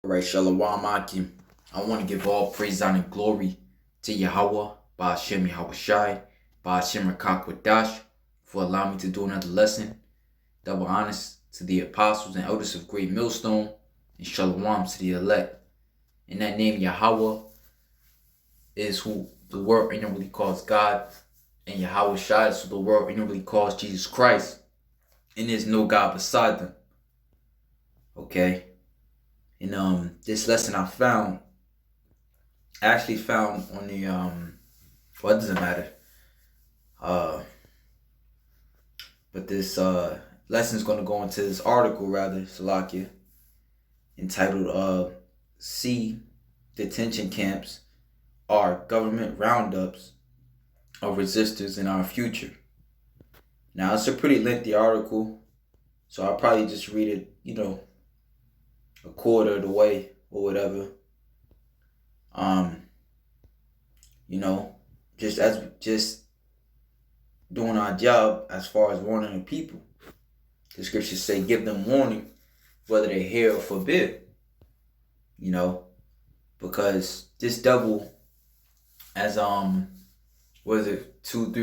Alright, Shalom Akim. I want to give all praise, honor, and glory to Yahweh, Ba'ashem Yahushai, Ba'ashem Rakakwadash, for allowing me to do another lesson. Double honors to the apostles and elders of Great Millstone, and Shalom to the elect. In that name, Yahweh is who the world inwardly calls God, and Yahushai is who the world inwardly calls Jesus Christ, and there's no God beside them. Okay? And this lesson I actually found on the well, it doesn't matter. But this lesson is going to go into this article, rather, Salakia, entitled C, Detention Camps Are Government Roundups of Resistors in Our Future. Now, it's a pretty lengthy article, so I'll probably just read it, a quarter of the way or whatever. Just doing our job as far as warning the people. The scriptures say, give them warning, whether they hear or forbid. Because this devil, as 2-3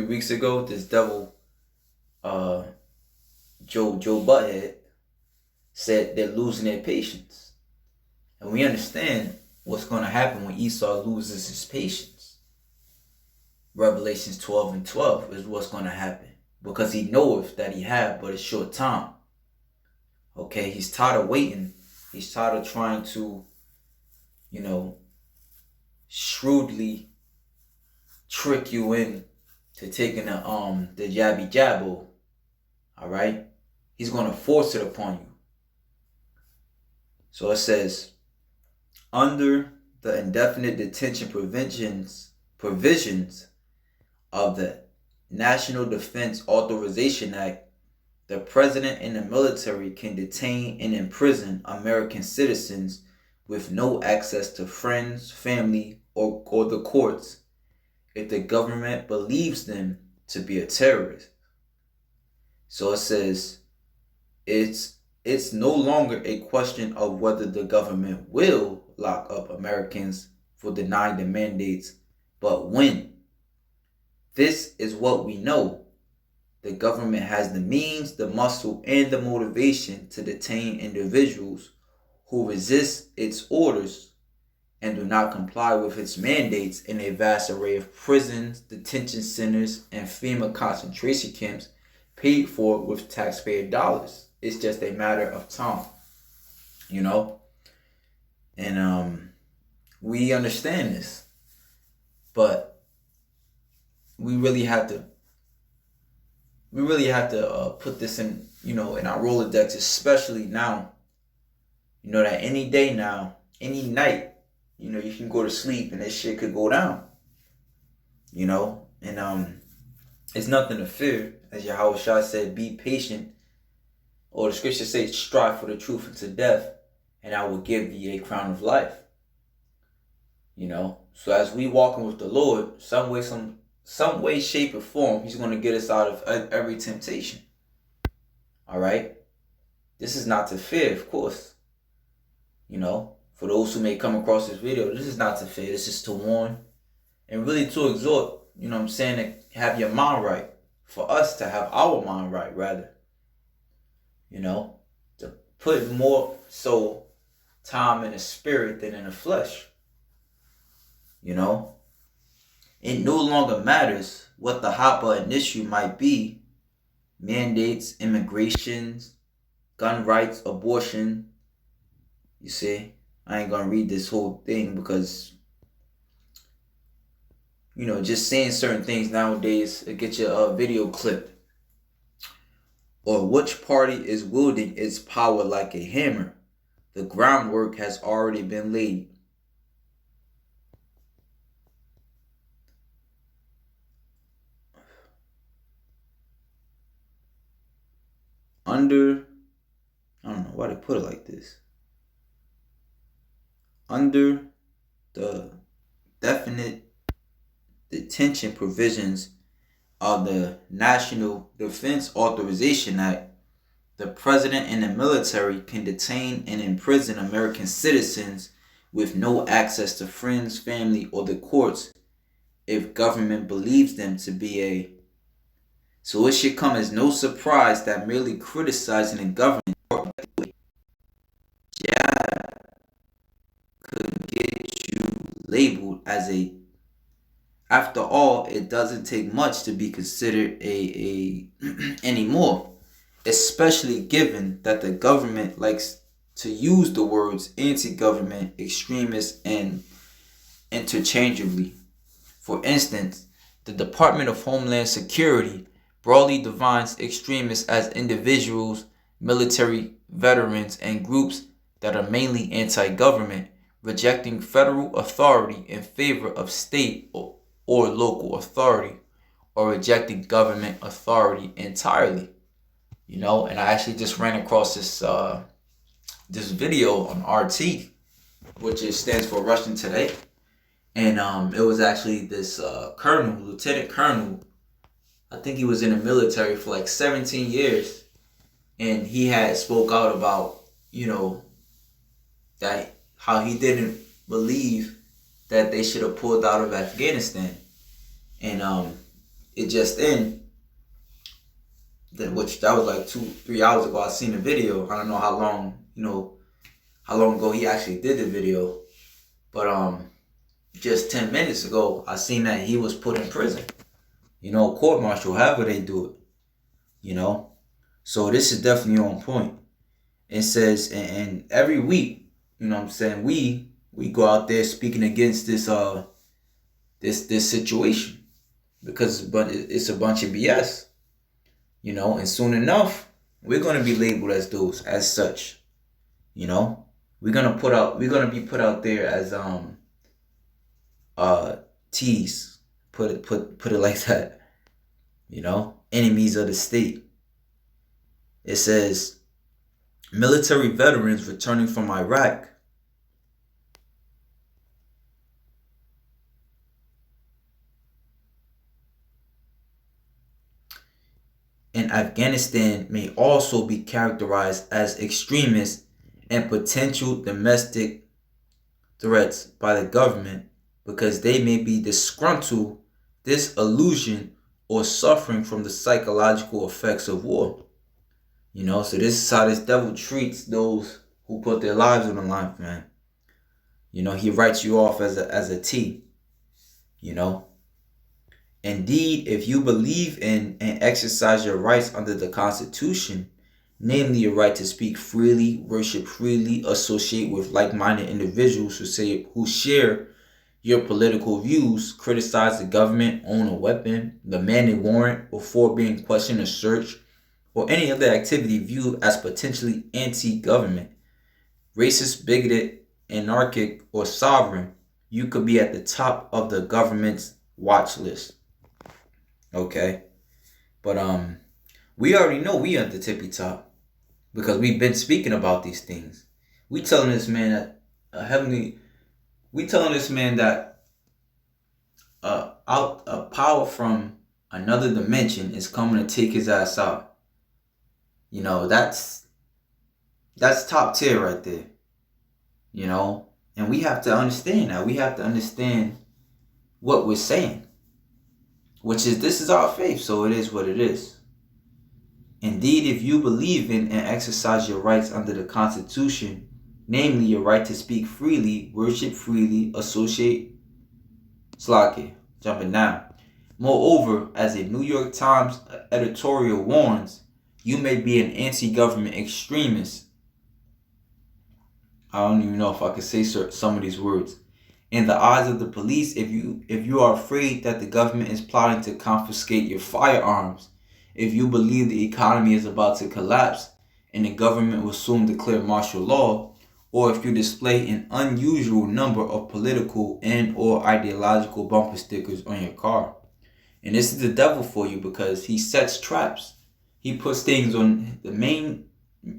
weeks ago, this devil, Joe Butthead, said they're losing their patience. And we understand what's going to happen when Esau loses his patience. Revelations 12:12 is what's going to happen. Because he knoweth that he have but a short time. Okay, he's tired of waiting. He's tired of trying to, shrewdly trick you in to taking the jabby jabbo. Alright? He's going to force it upon you. So it says, under the indefinite detention provisions of the National Defense Authorization Act, the president and the military can detain and imprison American citizens with no access to friends, family, or the courts if the government believes them to be a terrorist. So it says, it's no longer a question of whether the government will lock up Americans for denying the mandates, but when. This is what we know. The government has the means, the muscle, and the motivation to detain individuals who resist its orders and do not comply with its mandates in a vast array of prisons, detention centers, and FEMA concentration camps paid for with taxpayer dollars. It's just a matter of time, And we understand this, but we really have to put this in, in our Rolodex, especially now. That any day now, any night, you can go to sleep and this shit could go down. And it's nothing to fear. As Yahushua said, be patient. Or the scripture says, strive for the truth unto death, and I will give thee a crown of life. So as we walking with the Lord, some way, shape, or form, he's going to get us out of every temptation. All right? This is not to fear, of course. For those who may come across this video, this is not to fear. This is to warn and really to exhort, to have your mind right. For us to have our mind right, rather. To put more so time in the spirit than in the flesh. It no longer matters what the hot button issue might be. Mandates, immigrations, gun rights, abortion. You see, I ain't gonna read this whole thing because, just saying certain things nowadays, it gets you a video clip. Or which party is wielding its power like a hammer? The groundwork has already been laid. I don't know why they put it like this. Under the definite detention provisions of the National Defense Authorization Act, The president and the military can detain and imprison American citizens with no access to friends, family, or the courts if government believes them to be a. So it should come as no surprise that merely criticizing the government could get you labeled as a. After all, it doesn't take much to be considered a anymore, especially given that the government likes to use the words anti-government, extremist, and interchangeably. For instance, the Department of Homeland Security broadly defines extremists as individuals, military veterans, and groups that are mainly anti-government, rejecting federal authority in favor of state or local authority, or rejecting government authority entirely. And I actually just ran across this video on RT, which stands for Russian Today, and it was actually this colonel, lieutenant colonel. I think he was in the military for like 17 years, and he had spoke out about that how he didn't believe that they should have pulled out of Afghanistan, and it just in which that was like 2-3 hours ago. I seen the video. I don't know how long ago he actually did the video, but just 10 minutes ago I seen that he was put in prison. Court martial, however they do it. So this is definitely on point. It says, and every week, what I'm saying, we go out there speaking against this this situation because it's a bunch of BS. And soon enough, we're gonna be labeled as those, as such. We're gonna be put out there as T's. Put it like that. Enemies of the state. It says military veterans returning from Iraq and Afghanistan may also be characterized as extremists and potential domestic threats by the government because they may be disgruntled, disillusioned, or suffering from the psychological effects of war. So this is how this devil treats those who put their lives on the line, man. He writes you off as a T. Indeed, if you believe in and exercise your rights under the Constitution, namely your right to speak freely, worship freely, associate with like-minded individuals who share your political views, criticize the government, own a weapon, demand a warrant before being questioned or searched, or any other activity viewed as potentially anti-government, racist, bigoted, anarchic, or sovereign, you could be at the top of the government's watch list. Okay? But we already know we at the tippy top because we've been speaking about these things. We telling this man that a power from another dimension is coming to take his ass out. That's top tier right there. And we have to understand that. We have to understand what we're saying, which is this is our faith, so it is what it is. Indeed, if you believe in and exercise your rights under the Constitution, namely your right to speak freely, worship freely, associate, jumping down. Moreover, as a New York Times editorial warns, you may be an anti-government extremist. I don't even know if I could say some of these words. In the eyes of the police, if you are afraid that the government is plotting to confiscate your firearms, if you believe the economy is about to collapse and the government will soon declare martial law, or if you display an unusual number of political and or ideological bumper stickers on your car. And this is the devil for you because he sets traps. He puts things on the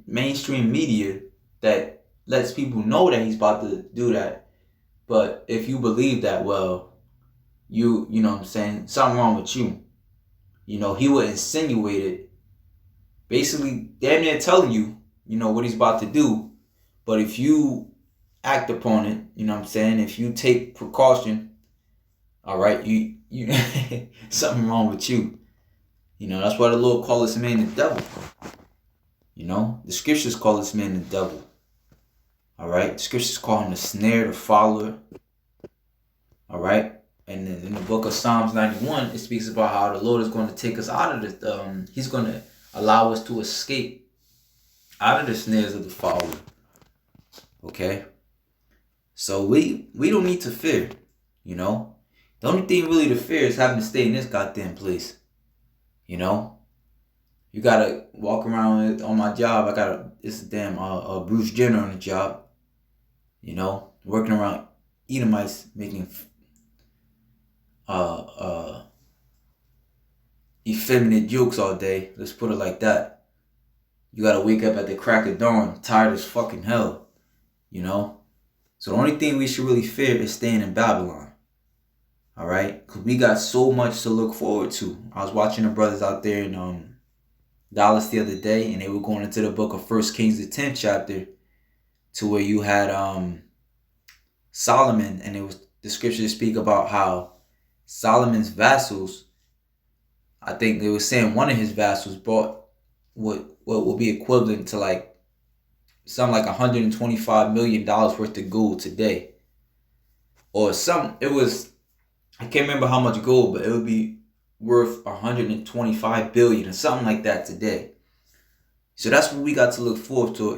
mainstream media that lets people know that he's about to do that. But if you believe that, well, you know what I'm saying, something wrong with you. He would insinuate it basically damn near telling you, what he's about to do. But if you act upon it, you know what I'm saying? If you take precaution, all right, you something wrong with you. That's why the Lord called this man the devil. The scriptures call this man the devil. All right, the scriptures call him the snare, the follower. All right, and then in the book of Psalms 91, it speaks about how the Lord is going to take us out of this. He's going to allow us to escape out of the snares of the follower. Okay, so we don't need to fear. The only thing really to fear is having to stay in this goddamn place. You gotta walk around on my job. It's damn Bruce Jenner on the job. Working around Edomites making effeminate jokes all day. Let's put it like that. You gotta wake up at the crack of dawn, tired as fucking hell. So the only thing we should really fear is staying in Babylon. All right, because we got so much to look forward to. I was watching the brothers out there in Dallas the other day, and they were going into the book of 1 Kings, the 10th chapter, to where you had Solomon, and it was the scriptures speak about how Solomon's vassals, I think they were saying one of his vassals brought what will be equivalent to like something like $125 million worth of gold today. Or I can't remember how much gold, but it would be worth 125 billion or something like that today. So that's what we got to look forward to.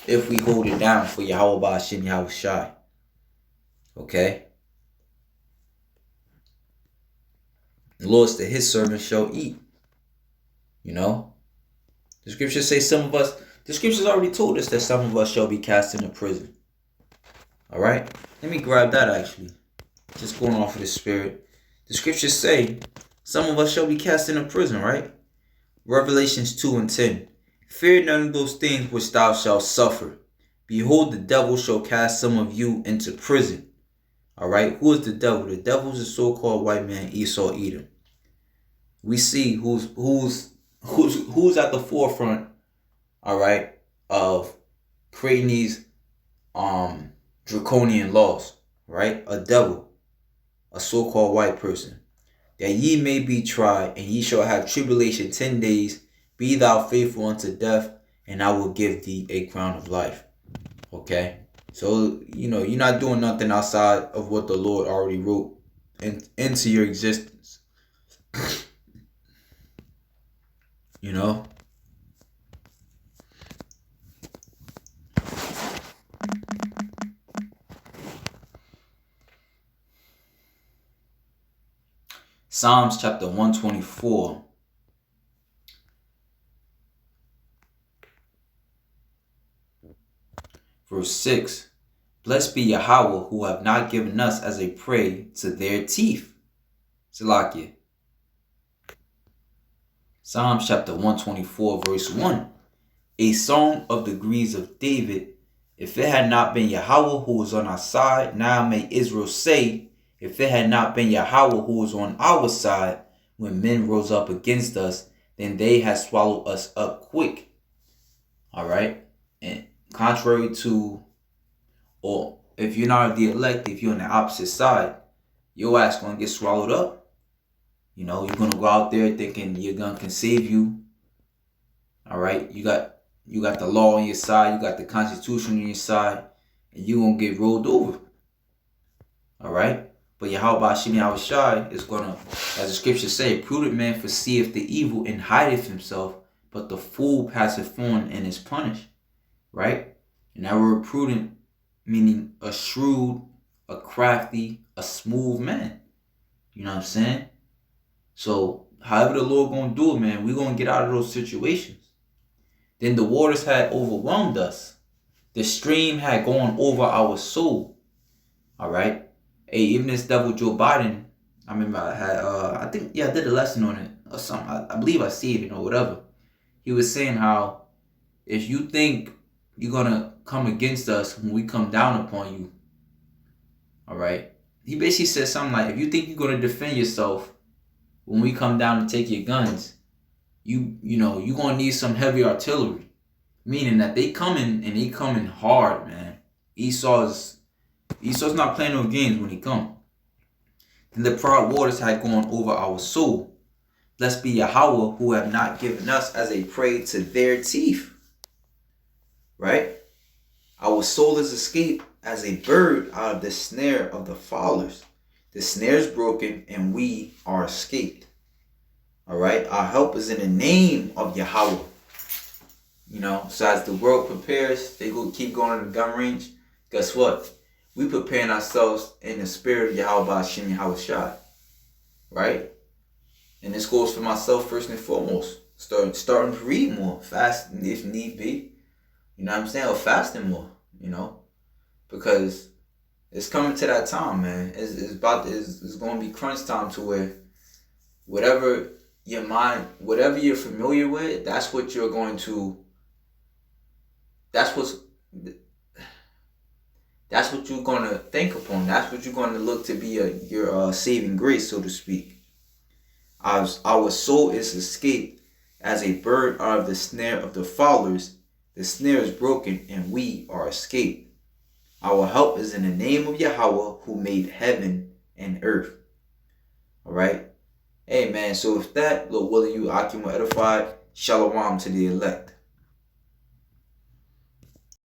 If we hold it down for Yahweh Ba'ashem Yahweh Shai. Okay? The Lord said his servants shall eat. The scriptures say the scriptures already told us that some of us shall be cast into prison. Alright? Let me grab that actually. Just going off of the spirit. The scriptures say some of us shall be cast into prison, right? Revelations 2:10. Fear none of those things which thou shalt suffer. Behold, the devil shall cast some of you into prison. Alright? Who is the devil? The devil is the so-called white man Esau Edom. We see who's at the forefront, alright, of creating these draconian laws, right? A devil, a so-called white person. That ye may be tried, and ye shall have tribulation 10 days. Be thou faithful unto death, and I will give thee a crown of life. Okay? So, you're not doing nothing outside of what the Lord already wrote into your existence. Psalms chapter 124. Verse 6. Blessed be Yahweh, who have not given us as a prey to their teeth. Salakia. Psalms chapter 124, verse 1. A song of the degrees of David. If it had not been Yahweh who was on our side, now may Israel say, if it had not been Yahweh who was on our side, when men rose up against us, then they had swallowed us up quick. All right? And contrary to, or if you're not the elect, if you're on the opposite side, your ass going to get swallowed up. You're going to go out there thinking your gun can save you. All right? You got the law on your side. You got the Constitution on your side. And you're going to get rolled over. All right? But Yahweh Ba'ashem Yahweh Shai is going to, as the scriptures say, prudent man foreseeth the evil and hideth himself, but the fool passeth on and is punished. Right? And that word prudent meaning a shrewd, a crafty, a smooth man. You know what I'm saying? So, however the Lord going to do it, man, we're going to get out of those situations. Then the waters had overwhelmed us. The stream had gone over our soul. All right? Hey, even this devil Joe Biden, I remember I had, I did a lesson on it or something. I believe I see it, or whatever. He was saying how if you think you're going to come against us when we come down upon you, all right? He basically said something like, if you think you're going to defend yourself when we come down to take your guns, you gonna need some heavy artillery. Meaning that they coming and they coming hard, man. Esau's not playing no games when he come. Then the proud waters had gone over our soul. Blessed be Yahweh, who have not given us as a prey to their teeth. Right? Our soul is escaped as a bird out of the snare of the fowlers. The snare is broken and we are escaped. All right? Our help is in the name of Yahweh. So as the world prepares, they go keep going to the gun range. Guess what? We preparing ourselves in the spirit of Yahweh Hashem Yahweh Shai. Right? And this goes for myself first and foremost. Starting to read more, fast if need be. You know what I'm saying? Or fasting more, because it's coming to that time, man. It's going to be crunch time to where whatever your mind, whatever you're familiar with, that's what you're going to. That's what you're going to think upon. That's what you're going to look to be your saving grace, so to speak. Our soul is escaped as a bird out of the snare of the fowlers. The snare is broken and we are escaped. Our help is in the name of Yahweh, who made heaven and earth. All right. Hey, man. So if that, Lord willing, you Akim edified, shalom to the elect.